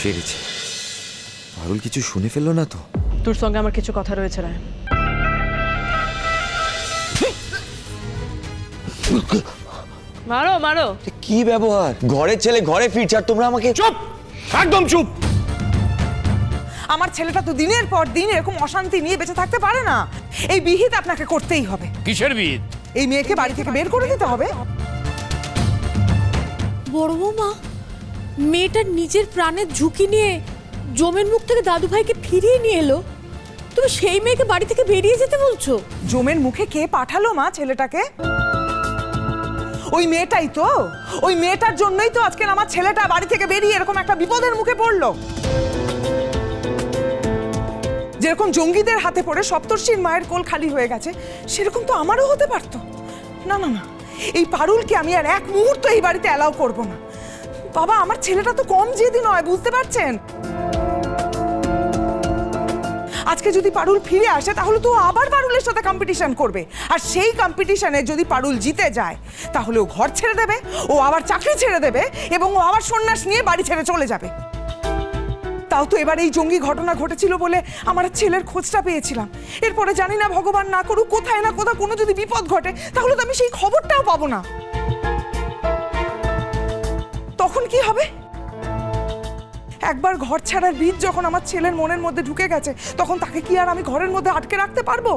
সেরেছে। পারুল কিছু শুনে ফেললো না তো? তোর সঙ্গে আমার কিছু কথা রয়েছে রায়ন। মারো মারো। কি ব্যবহার? ঘরের ছেলে ঘরে ফিরছে আর তোমরা আমাকে। চুপ, একদম চুপ। আমার ছেলেটা তো দিনের পর দিন এরকম অশান্তি নিয়ে বেঁচে থাকতে পারে না। এই বিহিত আপনাকে করতেই হবে। কিসের বিদ? এই মেয়েকে বাড়ি থেকে বের করে দিতে হবে। বড় বৌমা, মেয়েটার নিজের প্রাণের ঝুঁকি নিয়ে জমের মুখ থেকে দাদু ভাইকে ফিরিয়ে নিয়ে এলো, তুমি সেই মেয়েকে বাড়ি থেকে বেরিয়ে যেতে বলছো? জমের মুখে কে পাঠালো মা ছেলেটাকে? ওই মেয়েটাই তো। ওই মেয়েটার জন্যই তো আজকে আমার ছেলেটা বাড়ি থেকে বেরিয়ে এরকম একটা বিপদের মুখে পড়লো। যেরকম জঙ্গিদের হাতে পড়ে সপ্তর্ষির মায়ের কোল খালি হয়ে গেছে, সেরকম তো আমারও হতে পারতো। না না না, এই পারুলকে আমি আর এক মুহূর্ত এই বাড়িতে অ্যালাউ করব না। বাবা, আমার ছেলেটা তো কম জেদি নয়, বুঝতে পারছেন? আজকে যদি পারুল ফিরে আসে তাহলে তো আবার পারুলের সাথে কম্পিটিশন করবে, আর সেই কম্পিটিশনে যদি পারুল জিতে যায় তাহলে ও ঘর ছেড়ে দেবে, ও আবার চাকরি ছেড়ে দেবে এবং ও আবার সন্ন্যাস নিয়ে বাড়ি ছেড়ে চলে যাবে। তাও তো এবার এই জঙ্গি ঘটনা ঘটেছিল বলে আমার ছেলের খোঁজটা পেয়েছিলাম। এরপরে জানি না, ভগবান না করুক, কোথায় না কোথাও কোনো যদি বিপদ ঘটে তাহলে তো আমি সেই খবরটাও পাবো না। তখন কি হবে? একবার ঘর ছাড়ার বীজ যখন আমার ছেলের মনের মধ্যে ঢুকে গেছে, তখন তাকে কি আর আমি ঘরের মধ্যে আটকে রাখতে পারবো?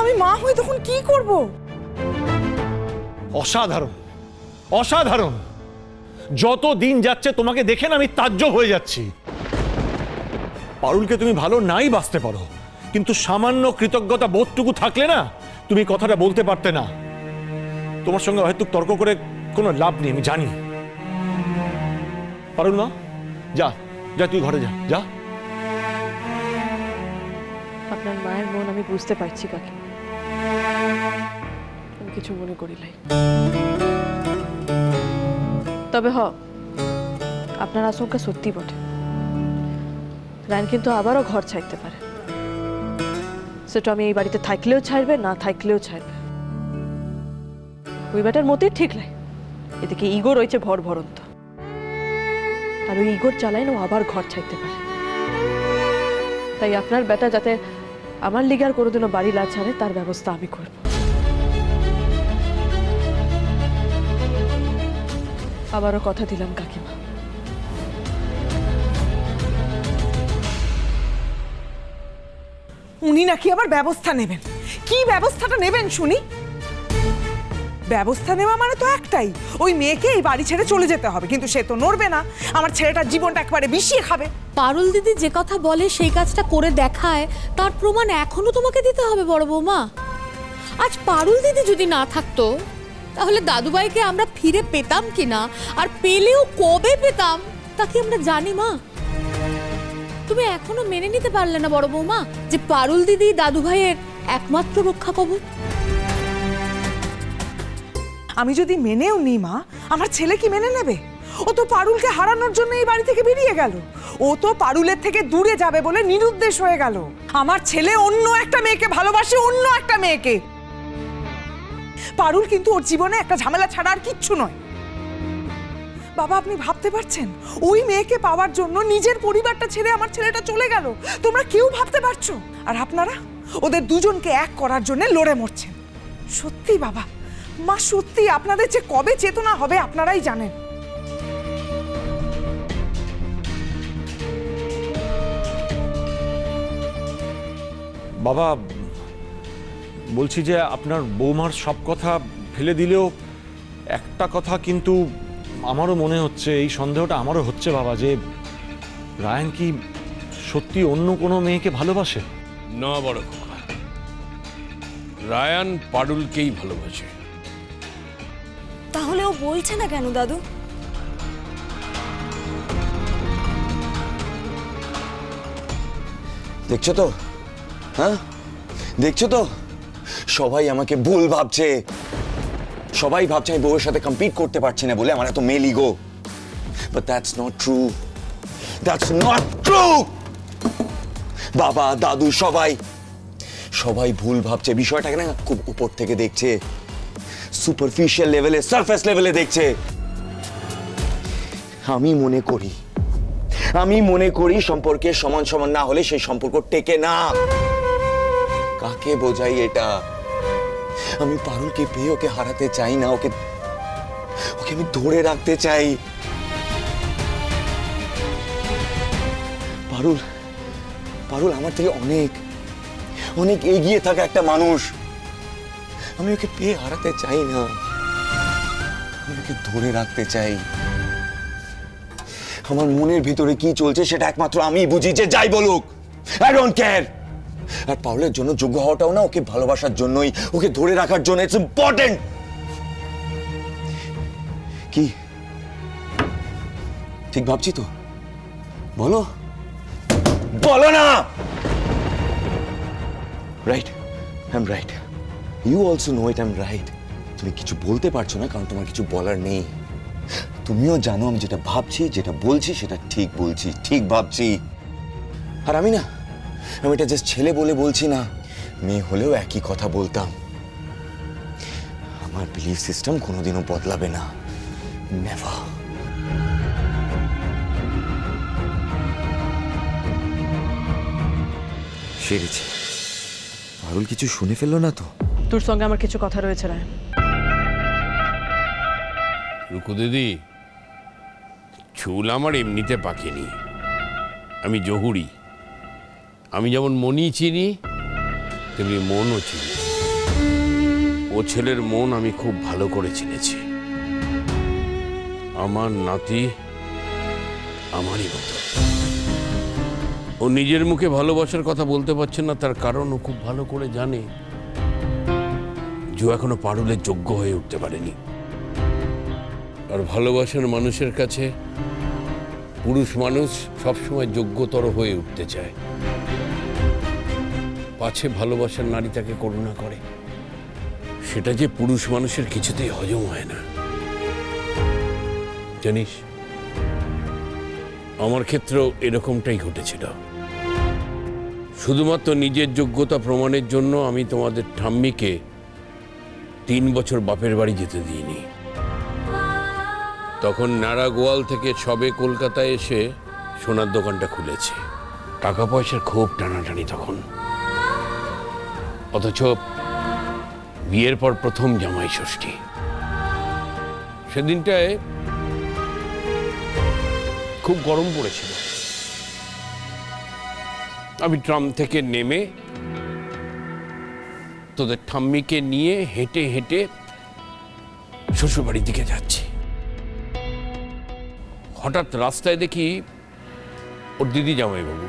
আমি মা হয়ে তখন কি করব? অসাধারণ, অসাধারণ। যত দিন যাচ্ছে তোমাকে দেখে না আমি তাজ্জব হয়ে যাচ্ছি। পারুলকে তুমি ভালো নাই বাঁচতে পারো, কিন্তু সামান্য কৃতজ্ঞতা বোধটুকু থাকলে না তুমি কথাটা বলতে পারতে না। তোমার সঙ্গে হয়তো তর্ক করে কোনো লাভ নেই, আমি জানি। পারুল না, যা যা, তুই ঘরে যা যা। আপনার মায়ের মন আমি বুঝতে পারছি কাকি, আমি কিছু মনে করি নাই। তবে আপনার আশঙ্কা সত্যি বটে। রায়ন কিন্তু আবারও ঘর ছাড়তে পারে। সেটা আমি এই বাড়িতে থাকলেও ছাড়বে, না থাকলেও ছাড়বে। ওই ব্যাটার মতেই ঠিক নাই। এদিকে ইগো রয়েছে ভর ভরন্ত, আর ওই ইগোর চালাই না আবার ঘর ছাড়তে পারে। তাই আপনার বেটা যাতে আমার লিগার কোনোদিনও বাড়ি না ছাড়ে তার ব্যবস্থা আমি করব। আবারও কথা দিলাম কাকিমা। উনি নাকি আবার ব্যবস্থা নেবেন। কি ব্যবস্থাটা নেবেন শুনি? ব্যবস্থা নেওয়া মানে তো একটাই, ওই মেয়েকে এই বাড়ি ছেড়ে চলে যেতে হবে। কিন্তু সে তো নড়বে না, আমার ছেলেটার জীবনটা একবারে বিষিয়ে খাবে। পারুল দিদি যে কথা বলে সেই কাজটা করে দেখায়, তার প্রমাণ এখনো তোমাকে দিতে হবে বড় বৌমা। আজ পারুল দিদি যদি না থাকতো তাহলে দাদুভাইকে আমরা ফিরে পেতাম কিনা, আর পেলেও কবে পেতাম তা কি আমরা জানি মা? তুমি এখনো মেনে নিতে পারলে না বড় বৌমা যে পারুল দিদি দাদুভাইয়ের একমাত্র রক্ষা কবচ? আমি যদি মেনেও নিই মা, আমার ছেলে কি মেনে নেবে? ও তো পারুলকে হারানোর জন্য এই বাড়ি থেকে বেরিয়ে গেল। ও তো পারুলের থেকে দূরে যাবে বলে নিরুদ্দেশ হয়ে গেল। আমার ছেলে অন্য একটা মেয়েকে ভালোবাসে, অন্য একটা মেয়েকে। পারুল কিন্তু ওর জীবনে একটা ঝামেলা ছাড়া আর কিচ্ছু নয়। বাবা, আপনি ভাবতে পারছেন ওই মেয়েকে পাওয়ার জন্য নিজের পরিবারটা ছেড়ে আমার ছেলেটা চলে গেল? তোমরা কেউ ভাবতে পারছো? আর আপনারা ওদের দুজনকে এক করার জন্য লড়ে মরছেন। সত্যি বাবা, মা সত্যি আপনাদের যে কবে চেতনা হবে আপনারাই জানেন। বাবা, বলছি যে আপনার বৌমার সব কথা ফেলে দিলেও একটা কথা কিন্তু আমারও মনে হচ্ছে, এই সন্দেহটা আমারও হচ্ছে বাবা, যে রায়ান কি সত্যি অন্য কোনো মেয়েকে ভালোবাসে? না বড় খোকা, রায়ান পারুলকেই ভালোবাসে। তাহলে ও বলছে না কেন দাদু? দেখছো তো? হ্যাঁ, দেখছো তো? সবাই আমাকে ভুল ভাবছে। সবাই ভাবছে আমি বউয়ের সাথে কম্পিট করতে পারছি না বলে আমার এত male ego. But that's not true. That's not true. বাবা, দাদু, সবাই ভুল ভাবছে। বিষয়টাকে না খুব উপর থেকে দেখছে, সুপারফিশিয়াল লেভেলে, সারফেস লেভেলে দেখছে। আমি মনে করি আমি মনে করি সম্পর্কে সমান সমান না হলে সেই সম্পর্ক টেকে না। কাকে বোঝাই এটা? আমি পারুলকে পেয়ে ওকে হারাতে চাই না, ওকে আমি ধরে রাখতে চাই। পারুল পারুল আমার থেকে অনেক অনেক এগিয়ে থাকা একটা মানুষ। আমি ওকে পেয়ে হারাতে চাই না, আমি ওকে ধরে রাখতে চাই। আমার মনের ভিতরে কি চলছে সেটা একমাত্র আমি বুঝি, যে যাই বলুক, আই ডোন্ট কেয়ার। আর পারুলের জন্য যোগ্য হওয়াটাও না ওকে ভালোবাসার জন্যই, ওকে ধরে রাখার জন্য। It's important. কি ঠিক ভাবছি তো? বলো বলো না। Right, I am right. You also know it, I am right. তুমি কিছু বলতে পারছো না কারণ তোমার কিছু বলার নেই। তুমিও জানো আমি যেটা ভাবছি, যেটা বলছি সেটা ঠিক বলছি, ঠিক ভাবছি। আর আমি না, আমি এটা জাস্ট ছেলে বলে বলছি না, মেয়ে হলেও একই কথা বলতাম। আমার বিলিফ সিস্টেম কোনোদিনও বদলাবে না, নেভার। সেরেছি। পারুল কিছু শুনে ফেললো না তো? তোর সঙ্গে আমার কিছু কথা রয়েছে রায়ন। রুকু দিদি, চুল আমার এমনিতে পাকেনি, আমি জহুরি। আমি যেমন মনই চিনি তেমনি মনও চিনি। ও ছেলের মন আমি খুব ভালো করে চিনেছি। আমার নাতি আমারই মতো। ও নিজের মুখে ভালোবাসার কথা বলতে পারছে না, তার কারণ ও খুব ভালো করে জানে যে এখনো পারুলের যোগ্য হয়ে উঠতে পারেনি। আর ভালোবাসার মানুষের কাছে পুরুষ মানুষ সবসময় যোগ্যতর হয়ে উঠতে চায়, পাছে ভালোবাসার নারী তাকে করুণা করে। সেটা যে পুরুষ মানুষের কিছুতেই হজম হয় না। জানিস, আমার ক্ষেত্রেও এরকমটাই ঘটেছিল। শুধুমাত্র নিজের যোগ্যতা প্রমাণের জন্য আমি তোমাদের ঠাম্মিকে 3 বছর বাপের বাড়ি যেতে দিইনি। তখন নাড়া গোয়াল থেকে সবে কলকাতায় এসে সোনার দোকানটা খুলেছে। টাকা পয়সার খুব টানাটানি তখন। অথচ বিয়ের পর প্রথম জামাই ষষ্ঠী, সেদিনটায় খুব গরম পড়েছিল। আমি ট্রাম থেকে নেমে তোদের ঠাম্মিকে নিয়ে হেঁটে হেঁটে শ্বশুরবাড়ির দিকে যাচ্ছি। হঠাৎ রাস্তায় দেখি ওর দিদি জামাইবাবু